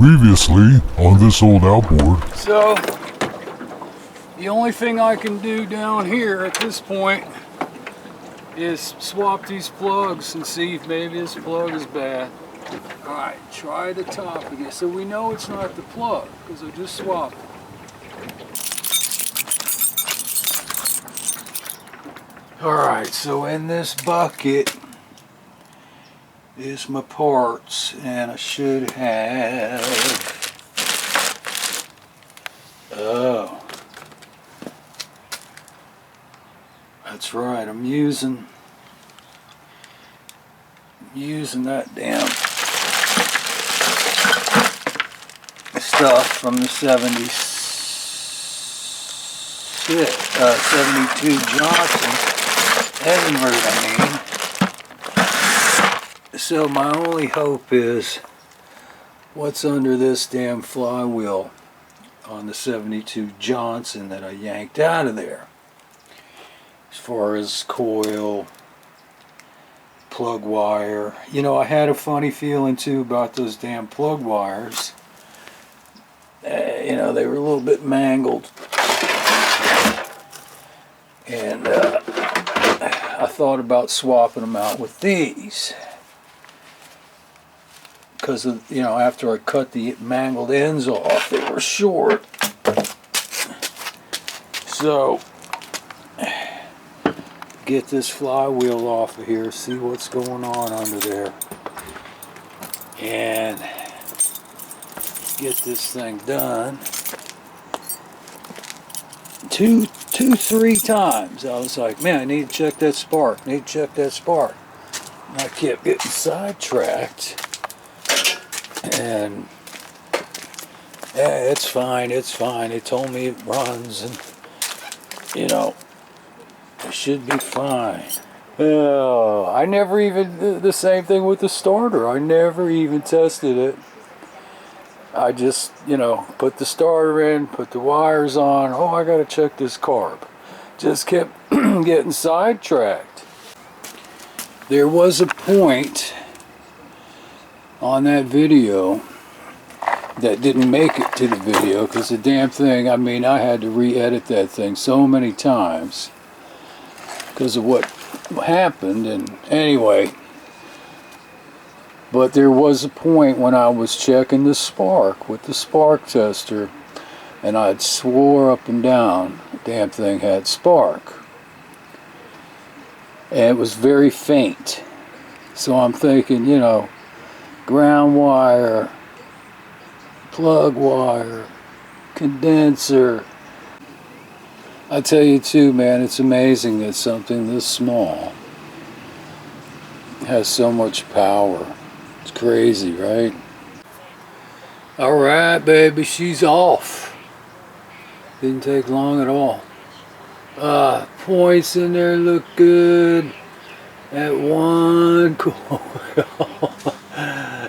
Previously on this old outboard. So, the only thing I can do down here at this point is swap these plugs and see if maybe this plug is bad. Alright, try the top again. So we know it's not the plug because I just swapped it. Alright, so in this bucket is my parts, and I should have, oh, that's right, I'm using that damn stuff from the 72 Johnson, Edinburgh, I mean. So my only hope is what's under this damn flywheel on the 72 Johnson that I yanked out of there. As far as coil, plug wire. You know, I had a funny feeling too about those damn plug wires. You know, they were a little bit mangled. And I thought about swapping them out with these. Because, you know, after I cut the mangled ends off, they were short. So, get this flywheel off of here, see what's going on under there, and get this thing done. Three times. I was like, man, I need to check that spark. And I kept getting sidetracked. And yeah, it's fine. They told me it runs, and you know, it should be fine. I never even did the same thing with the starter. I never even tested it. I just, you know, put the starter in, put the wires on. Oh, I gotta check this carb. Just kept getting sidetracked. There was a point on that video that didn't make it to the video because the damn thing, I mean, I had to re-edit that thing so many times because of what happened. And anyway, but there was a point when I was checking the spark with the spark tester, and I'd swore up and down the damn thing had spark, and it was very faint. So I'm thinking, you know, ground wire, plug wire, condenser. I tell you too, man, it's amazing that something this small has so much power. It's crazy, right? Alright, baby, she's off. Didn't take long at all. Points in there look good. That one coil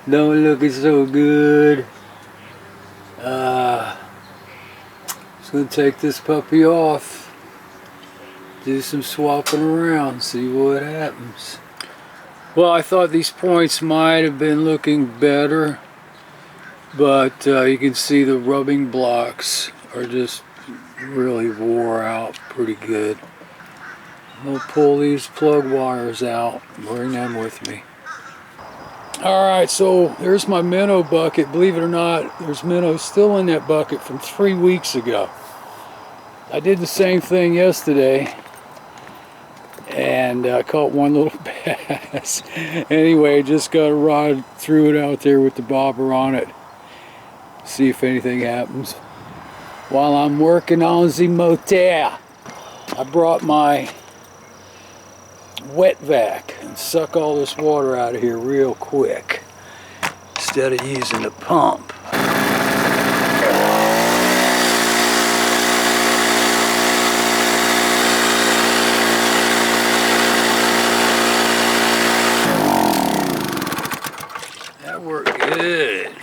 don't look so good. Just gonna take this puppy off, do some swapping around, see what happens. Well, I thought these points might have been looking better, but you can see the rubbing blocks are just really wore out pretty good. I'll pull these plug wires out, bring them with me. Alright, so there's my minnow bucket. Believe it or not, there's minnows still in that bucket from 3 weeks ago. I did the same thing yesterday, and I caught one little bass. Anyway, just got a rod, threw it out there with the bobber on it. See if anything happens. While I'm working on the motor, I brought my wet vac and suck all this water out of here real quick instead of using the pump. That worked good.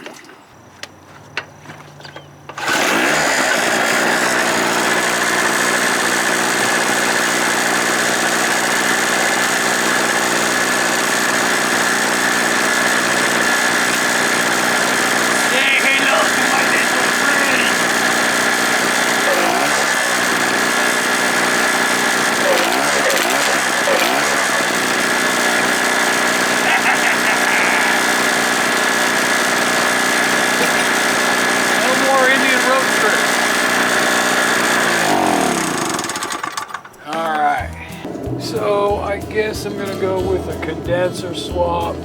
guess I'm gonna go with a condenser swap.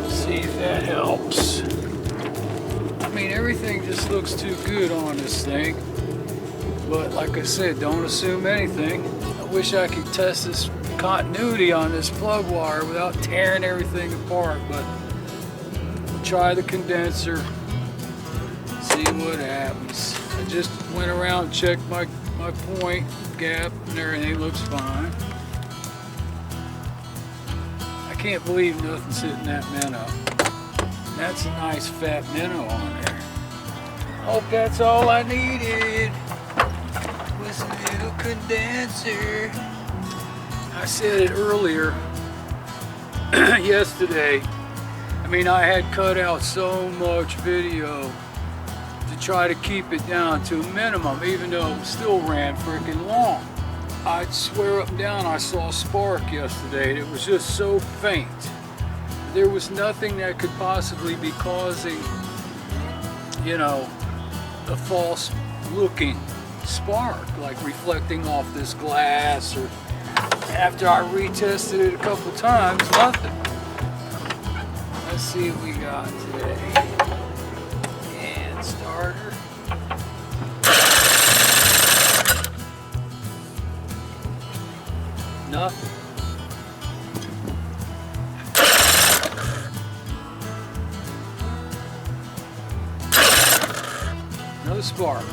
See if that helps. I mean, everything just looks too good on this thing. But like I said, don't assume anything. I wish I could test this continuity on this plug wire without tearing everything apart, but try the condenser, see what happens. I just went around and checked my point gap and everything looks fine. I can't believe nothing's hitting that minnow. That's a nice fat minnow on there. Hope that's all I needed was a little condenser. I said it earlier yesterday. I mean, I had cut out so much video to try to keep it down to a minimum, even though it still ran freaking long. I'd swear up and down I saw a spark yesterday, and it was just so faint. There was nothing that could possibly be causing, you know, a false looking spark, like reflecting off this glass, or after I retested it a couple times, nothing. Let's see what we got today. And starter. Nothing. No spark.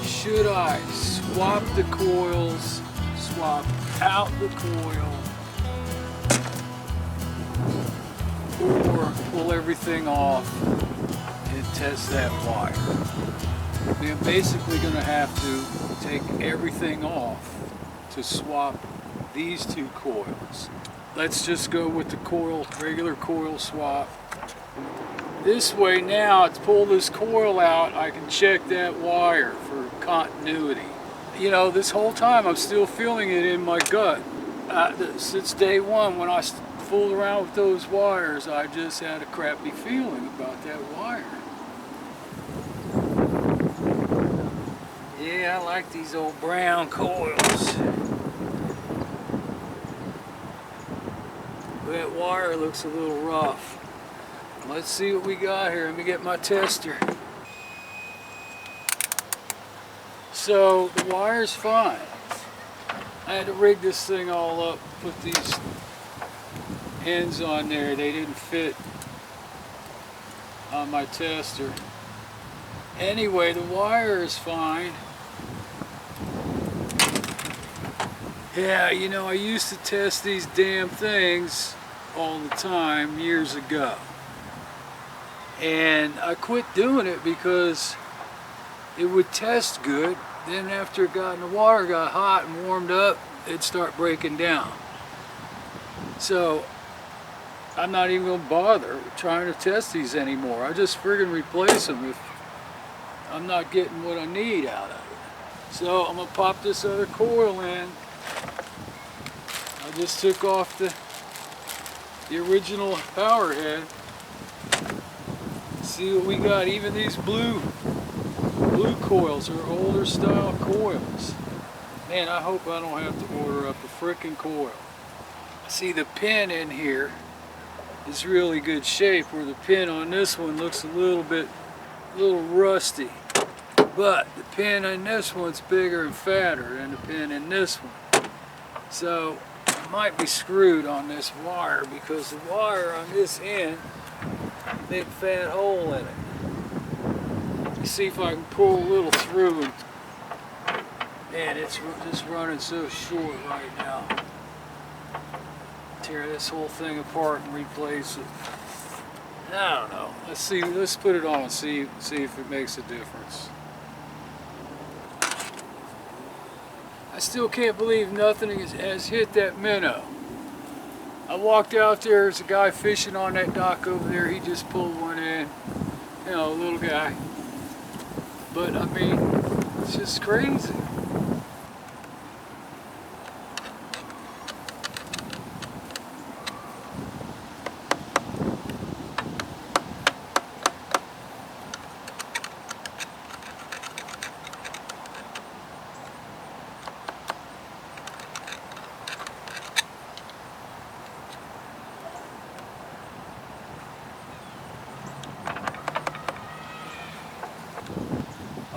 Should I swap the coils, swap out the coil, or pull everything off and test that wire? I'm basically going to have to take everything off to swap these two coils. Let's just go with the coil, regular coil swap. This way now, to pull this coil out, I can check that wire for continuity. You know, this whole time I'm still feeling it in my gut. Since day one, when I fooled around with those wires, I just had a crappy feeling about that wire. Yeah, I like these old brown coils. That wire looks a little rough. Let's see what we got here. Let me get my tester. So the wire's fine. I had to rig this thing all up, put these ends on there. They didn't fit on my tester. Anyway, the wire is fine. Yeah, you know, I used to test these damn things all the time years ago. And I quit doing it because it would test good. Then after the water got hot and warmed up, it'd start breaking down. So I'm not even going to bother trying to test these anymore. I just friggin' replace them if I'm not getting what I need out of it. So I'm going to pop this other coil in. I just took off the original power head. See what we got. Even these blue coils are older style coils. Man, I hope I don't have to order up a frickin' coil. See, the pin in here is really good shape, where the pin on this one looks a little rusty. But the pin in this one's bigger and fatter than the pin in this one. So I might be screwed on this wire, because the wire on this end, big fat hole in it. Let's see if I can pull a little through. And man, it's just running so short right now. Tear this whole thing apart and replace it. I don't know. Let's see. Let's put it on and see if it makes a difference. I still can't believe nothing has hit that minnow. I walked out there, there's a guy fishing on that dock over there. He just pulled one in, you know, a little guy. But I mean, it's just crazy.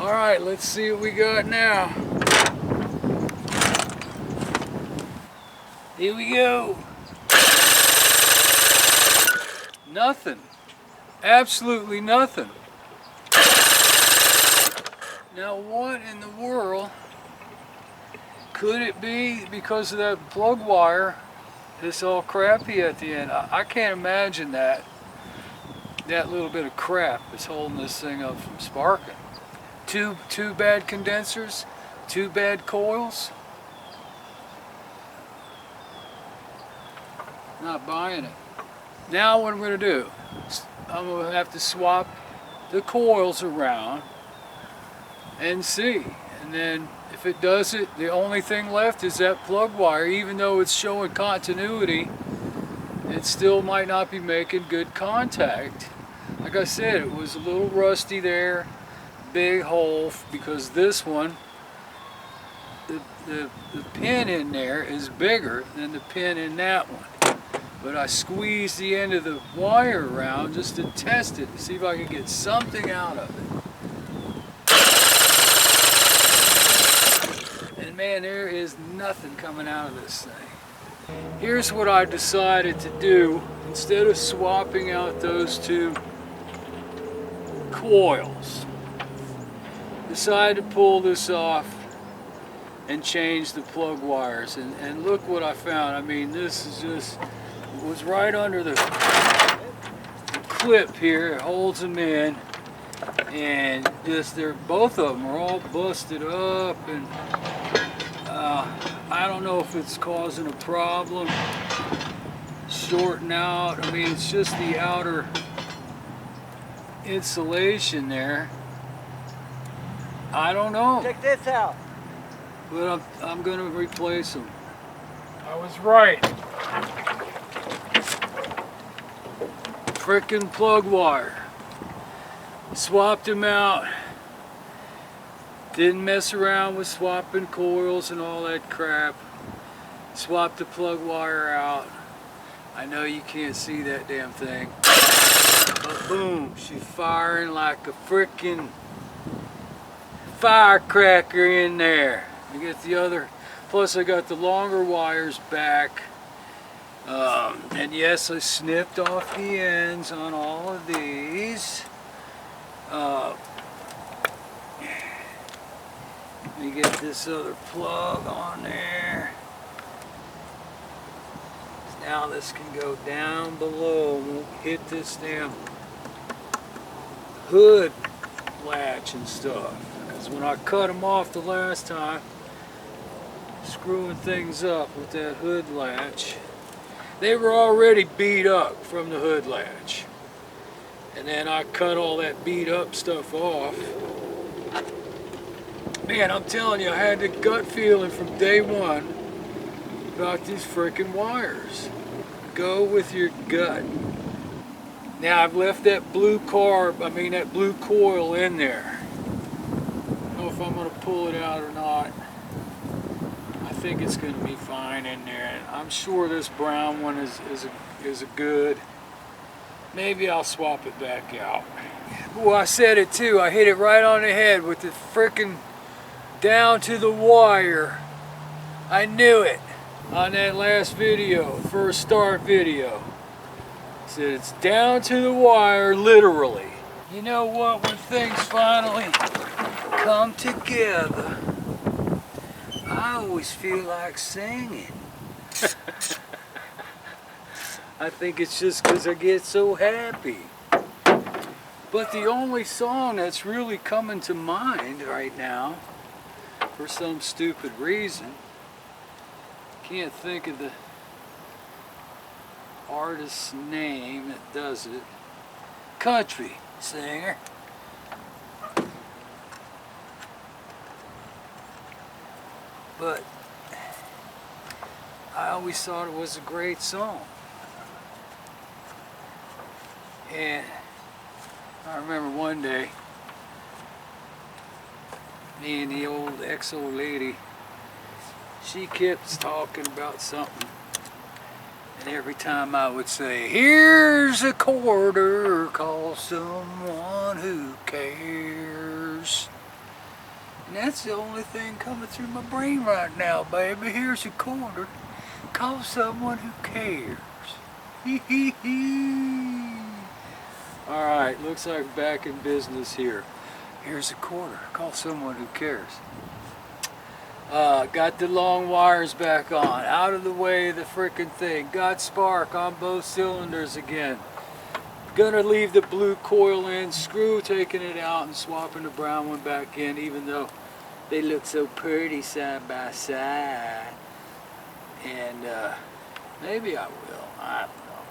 Alright, let's see what we got now. Here we go. Nothing. Absolutely nothing. Now what in the world could it be? Because of that plug wire, it's all crappy at the end. I can't imagine that little bit of crap is holding this thing up from sparking. Two bad condensers, 2 bad coils. Not buying it. Now what I'm going to do, I'm going to have to swap the coils around and see. And then if it does it, the only thing left is that plug wire. Even though it's showing continuity, it still might not be making good contact. Like I said, it was a little rusty there, big hole, because this one, the pin in there is bigger than the pin in that one. But I squeezed the end of the wire around just to test it, to see if I could get something out of it. And man, there is nothing coming out of this thing. Here's what I decided to do. Instead of swapping out those 2 coils, decided to pull this off and change the plug wires. And look what I found. I mean, this is just, it was right under the clip here. It holds them in, and just both of them are all busted up, and I don't know if it's causing a problem, shorting out. I mean, it's just the outer insulation there. I don't know. Check this out. But I'm going to replace them. I was right. Frickin' plug wire. Swapped them out. Didn't mess around with swapping coils and all that crap. Swapped the plug wire out. I know you can't see that damn thing. But boom, she's firing like a frickin' firecracker in there. I get the other, plus I got the longer wires back. And yes, I snipped off the ends on all of these. Let me get this other plug on there. Now this can go down below, won't hit this damn hood latch and stuff. Because when I cut them off the last time, screwing things up with that hood latch, they were already beat up from the hood latch. And then I cut all that beat up stuff off. Man, I'm telling you, I had the gut feeling from day one about these freaking wires. Go with your gut. Now I've left that blue that blue coil in there. I don't know if I'm going to pull it out or not. I think it's going to be fine in there. And I'm sure this brown one is a good. Maybe I'll swap it back out. Well, I said it too. I hit it right on the head with the frickin' down to the wire. I knew it on that last video, first start video. I said it's down to the wire, literally. You know what? When things finally come together, I always feel like singing. I think it's just because I get so happy. But the only song that's really coming to mind right now, for some stupid reason, can't think of the artist's name that does it. Country singer. But I always thought it was a great song. And I remember one day, me and the ex-old lady, she kept talking about something. And every time I would say, here's a quarter, call someone who cares. And that's the only thing coming through my brain right now, baby. Here's a quarter. Call someone who cares. Alright, looks like back in business here. Here's a quarter. Call someone who cares. Got the long wires back on. Out of the way of the frickin' thing. Got spark on both cylinders again. Gonna leave the blue coil in, screw taking it out and swapping the brown one back in, even though they look so pretty side by side. And maybe I will. I don't know.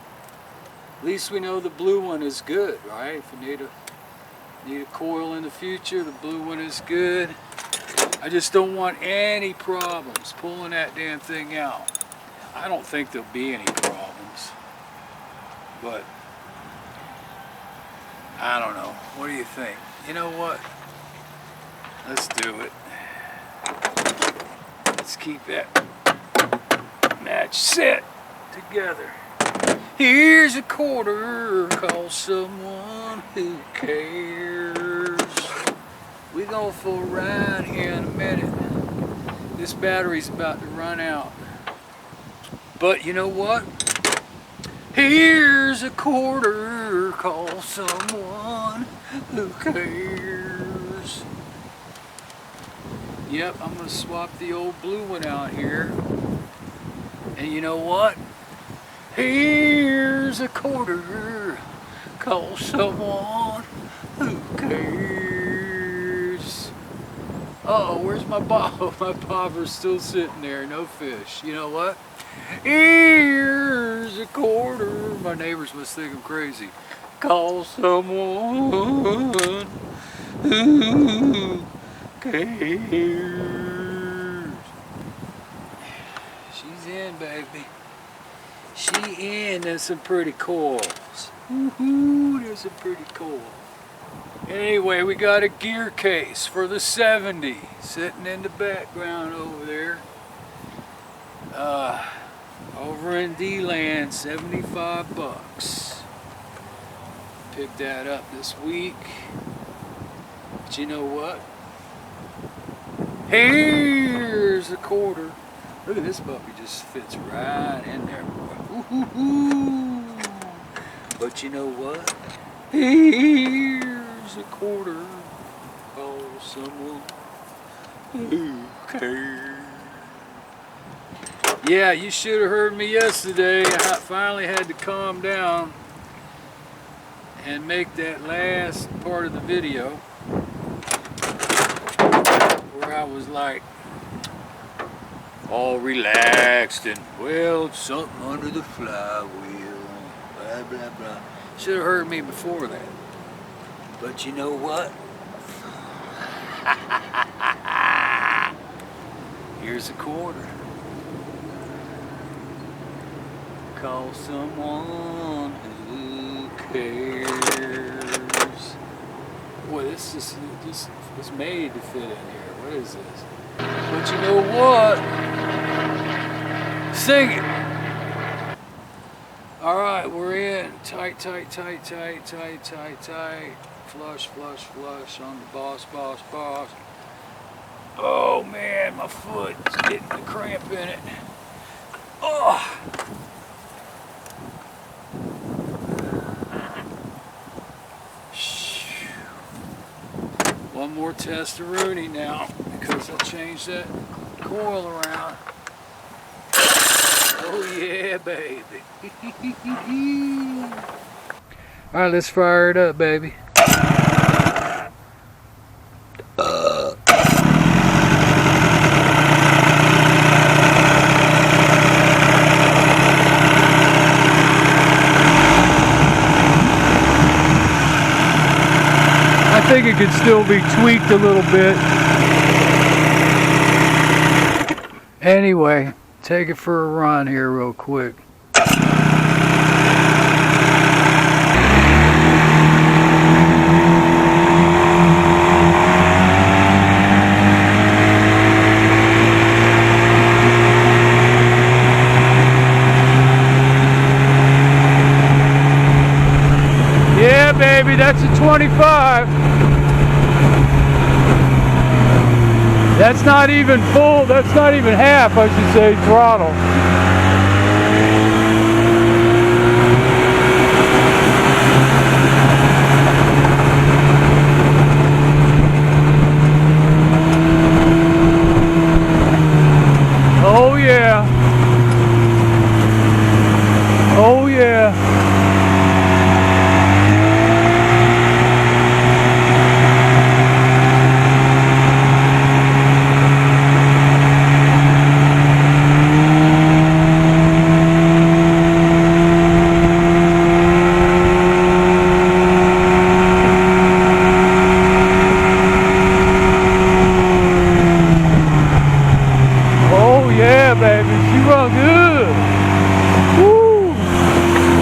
At least we know the blue one is good, right? If you need a coil in the future, the blue one is good. I just don't want any problems pulling that damn thing out. I don't think there'll be any problems, but I don't know. What do you think? You know what? Let's do it. Let's keep that match set together. Here's a quarter. Call someone who cares. We going for a ride here in a minute. This battery's about to run out. But you know what? Here's a quarter. Call someone who cares. Yep, I'm going to swap the old blue one out here. And you know what? Here's a quarter. Call someone who cares. Uh-oh, where's my bob? My bobber's still sitting there, no fish. You know what? Here's a quarter. My neighbors must think I'm crazy. Call someone who cares. She's in, baby. She in. There's some pretty coils. Woohoo, there's some pretty coils. Anyway, we got a gear case for the 70 sitting in the background over there. Over in D-Land, 75 bucks. Picked that up this week. But you know what? Here's a quarter. Look at this puppy, just fits right in there, boy. Ooh. But you know what? Here's a quarter. Call someone who cares. Yeah, you should have heard me yesterday. I finally had to calm down and make that last part of the video where I was like all relaxed and, well, something under the flywheel, blah, blah, blah. Should have heard me before that. But you know what? Here's a quarter. Call someone who cares. Boy, this was made to fit in here. What is this? But you know what? Sing it. All right, we're in. Tight, tight, tight, tight, tight, tight, tight. Flush, flush, flush on the boss, boss, boss. Oh man, my foot is getting the cramp in it. Oh. One more test-a-rooney now because I changed that coil around. Oh yeah, baby. All right, let's fire it up, baby. I think it could still be tweaked a little bit. Anyway, take it for a run here real quick. Yeah, baby, that's a 25. That's not even full, that's not even half, I should say, throttle. Oh yeah. Oh yeah.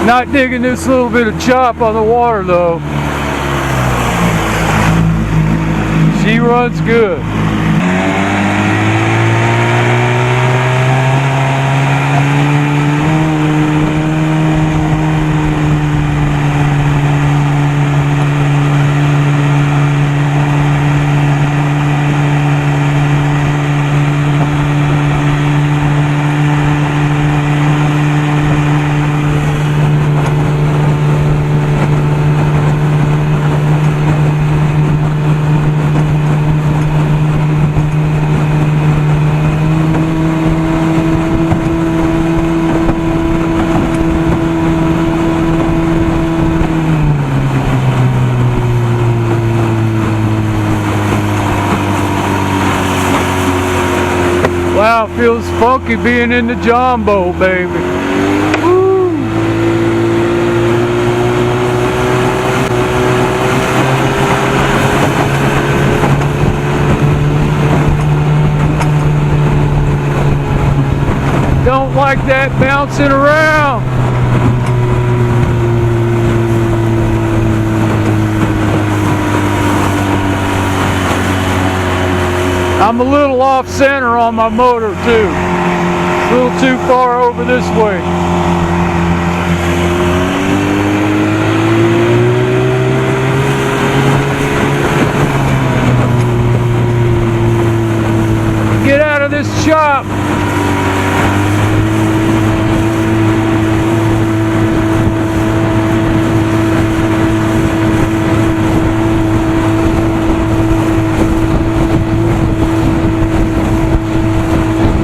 Not digging this little bit of chop on the water though. She runs good. Wow, it feels funky being in the John boat, baby. Woo. Don't like that bouncing around. I'm a little off center on my motor too. A little too far over this way. Get out of this chop.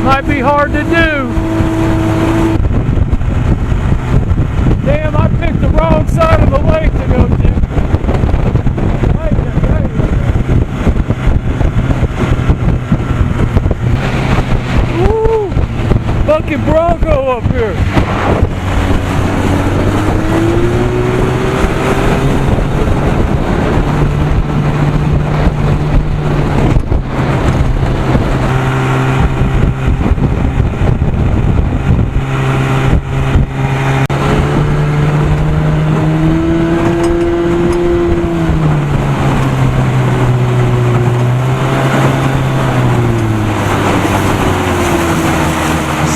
Might be hard to do. Damn, I picked the wrong side of the lake to go to. Woo! Fucking Bronco up here.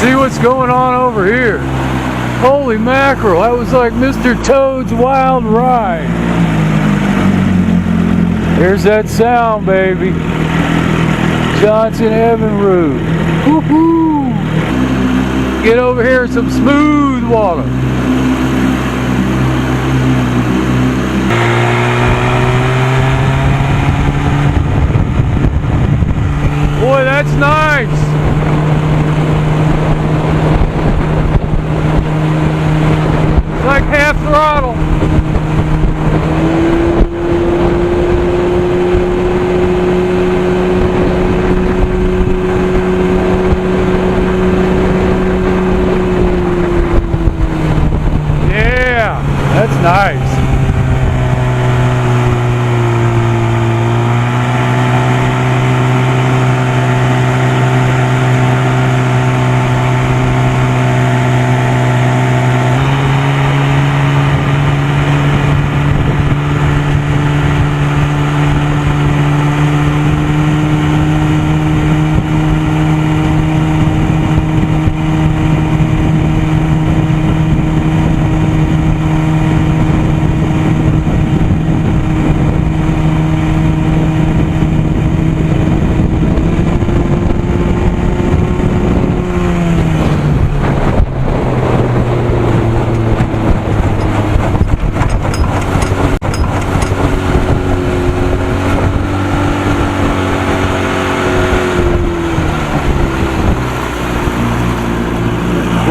See what's going on over here. Holy mackerel, that was like Mr. Toad's Wild Ride. There's that sound, baby. Johnson Evinrude. Woohoo! Get over here, some smooth water. Boy, that's nice. Like half throttle.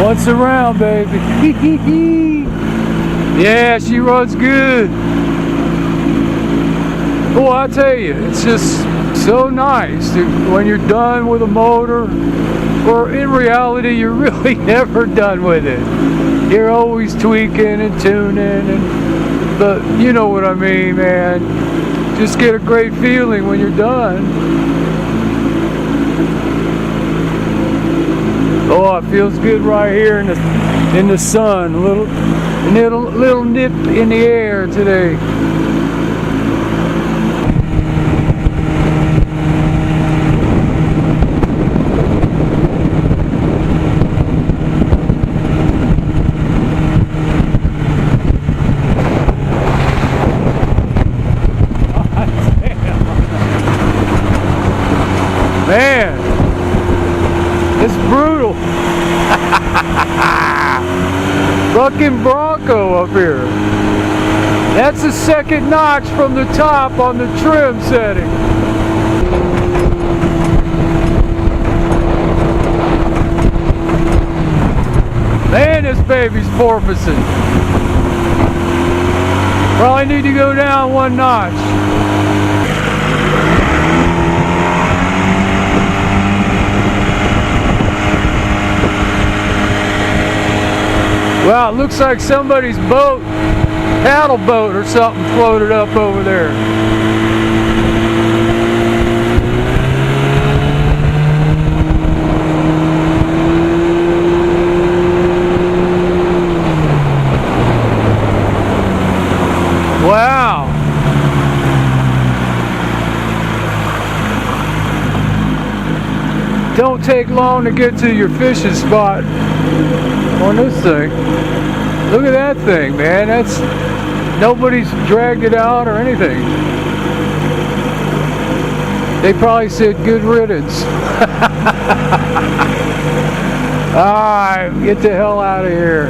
Once around, baby. Yeah, she runs good. Well, I tell you, it's just so nice when you're done with a motor, or in reality, you're really never done with it. You're always tweaking and tuning, but you know what I mean, man. Just get a great feeling when you're done. Oh, it feels good right here in the sun. A little nip in the air today. Man, it's brutal. Fucking Bronco up here. That's the second notch from the top on the trim setting. Man, this baby's porpoising. Probably need to go down one notch. Wow, it looks like somebody's boat, paddle boat or something floated up over there. Wow. Don't take long to get to your fishing spot on this thing. Look at that thing, man. That's nobody's dragged it out or anything. They probably said good riddance. Alright, get the hell out of here.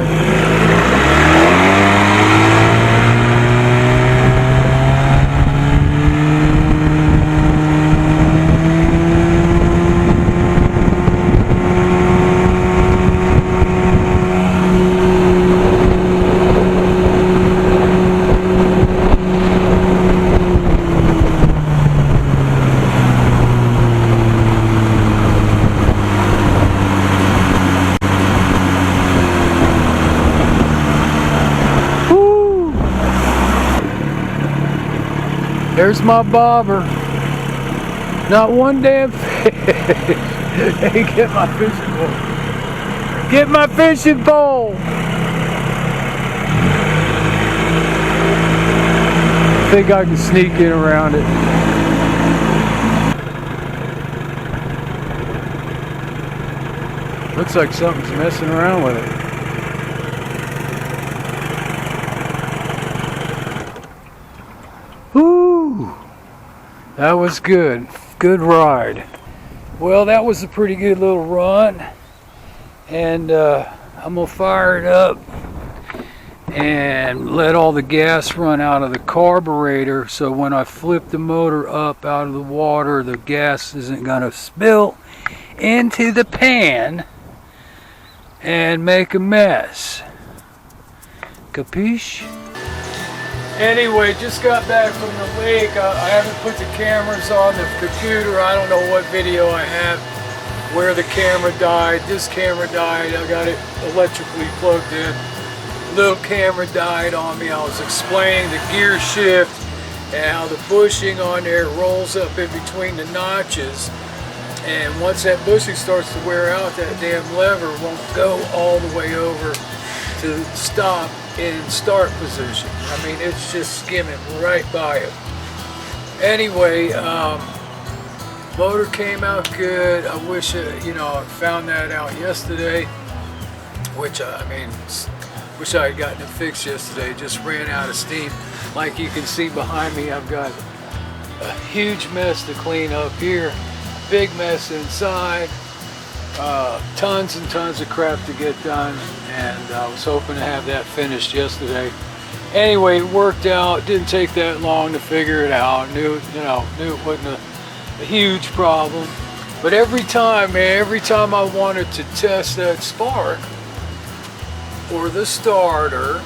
There's my bobber. Not one damn fish. Hey, get my fishing pole. Get my fishing pole. I think I can sneak in around it. Looks like something's messing around with it. Whoo! That was good. Good ride. Well, that was a pretty good little run. And I'm going to fire it up and let all the gas run out of the carburetor, so when I flip the motor up out of the water, the gas isn't going to spill into the pan and make a mess. Capiche? Anyway, just got back from the lake. I haven't put the cameras on the computer. I don't know what video I have where the camera died. This camera died. I got it electrically plugged in. Little camera died on me. I was explaining the gear shift and how the bushing on there rolls up in between the notches. And once that bushing starts to wear out, that damn lever won't go all the way over to stop in start position. I mean, it's just skimming right by it. Anyway, motor came out good. I wish I found that out yesterday, which I mean, wish I had gotten it fixed yesterday. Just ran out of steam. Like you can see behind me, I've got a huge mess to clean up here, big mess inside, tons and tons of crap to get done, and I was hoping to have that finished yesterday. Anyway, it worked out. Didn't take that long to figure it out. Knew it wasn't a huge problem. But every time, man, every time I wanted to test that spark, or the starter.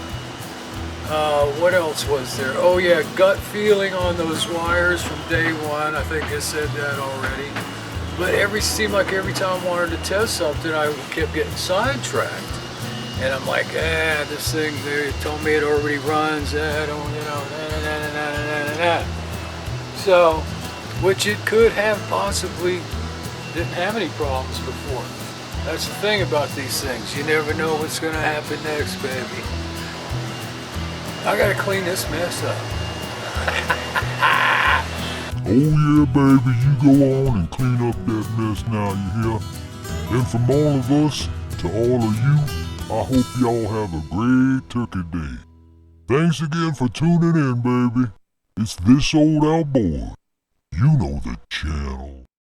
What else was there? Oh yeah, gut feeling on those wires from day one. I think I said that already. But seemed like every time I wanted to test something, I kept getting sidetracked. And I'm like, this thing, they told me it already runs, I don't, So, which it could have possibly didn't have any problems before. That's the thing about these things. You never know what's going to happen next, baby. I got to clean this mess up. Oh yeah, baby, you go on and clean up that mess now, you hear? And from all of us to all of you, I hope y'all have a great turkey day. Thanks again for tuning in, baby. It's This Old Outboard. You know the channel.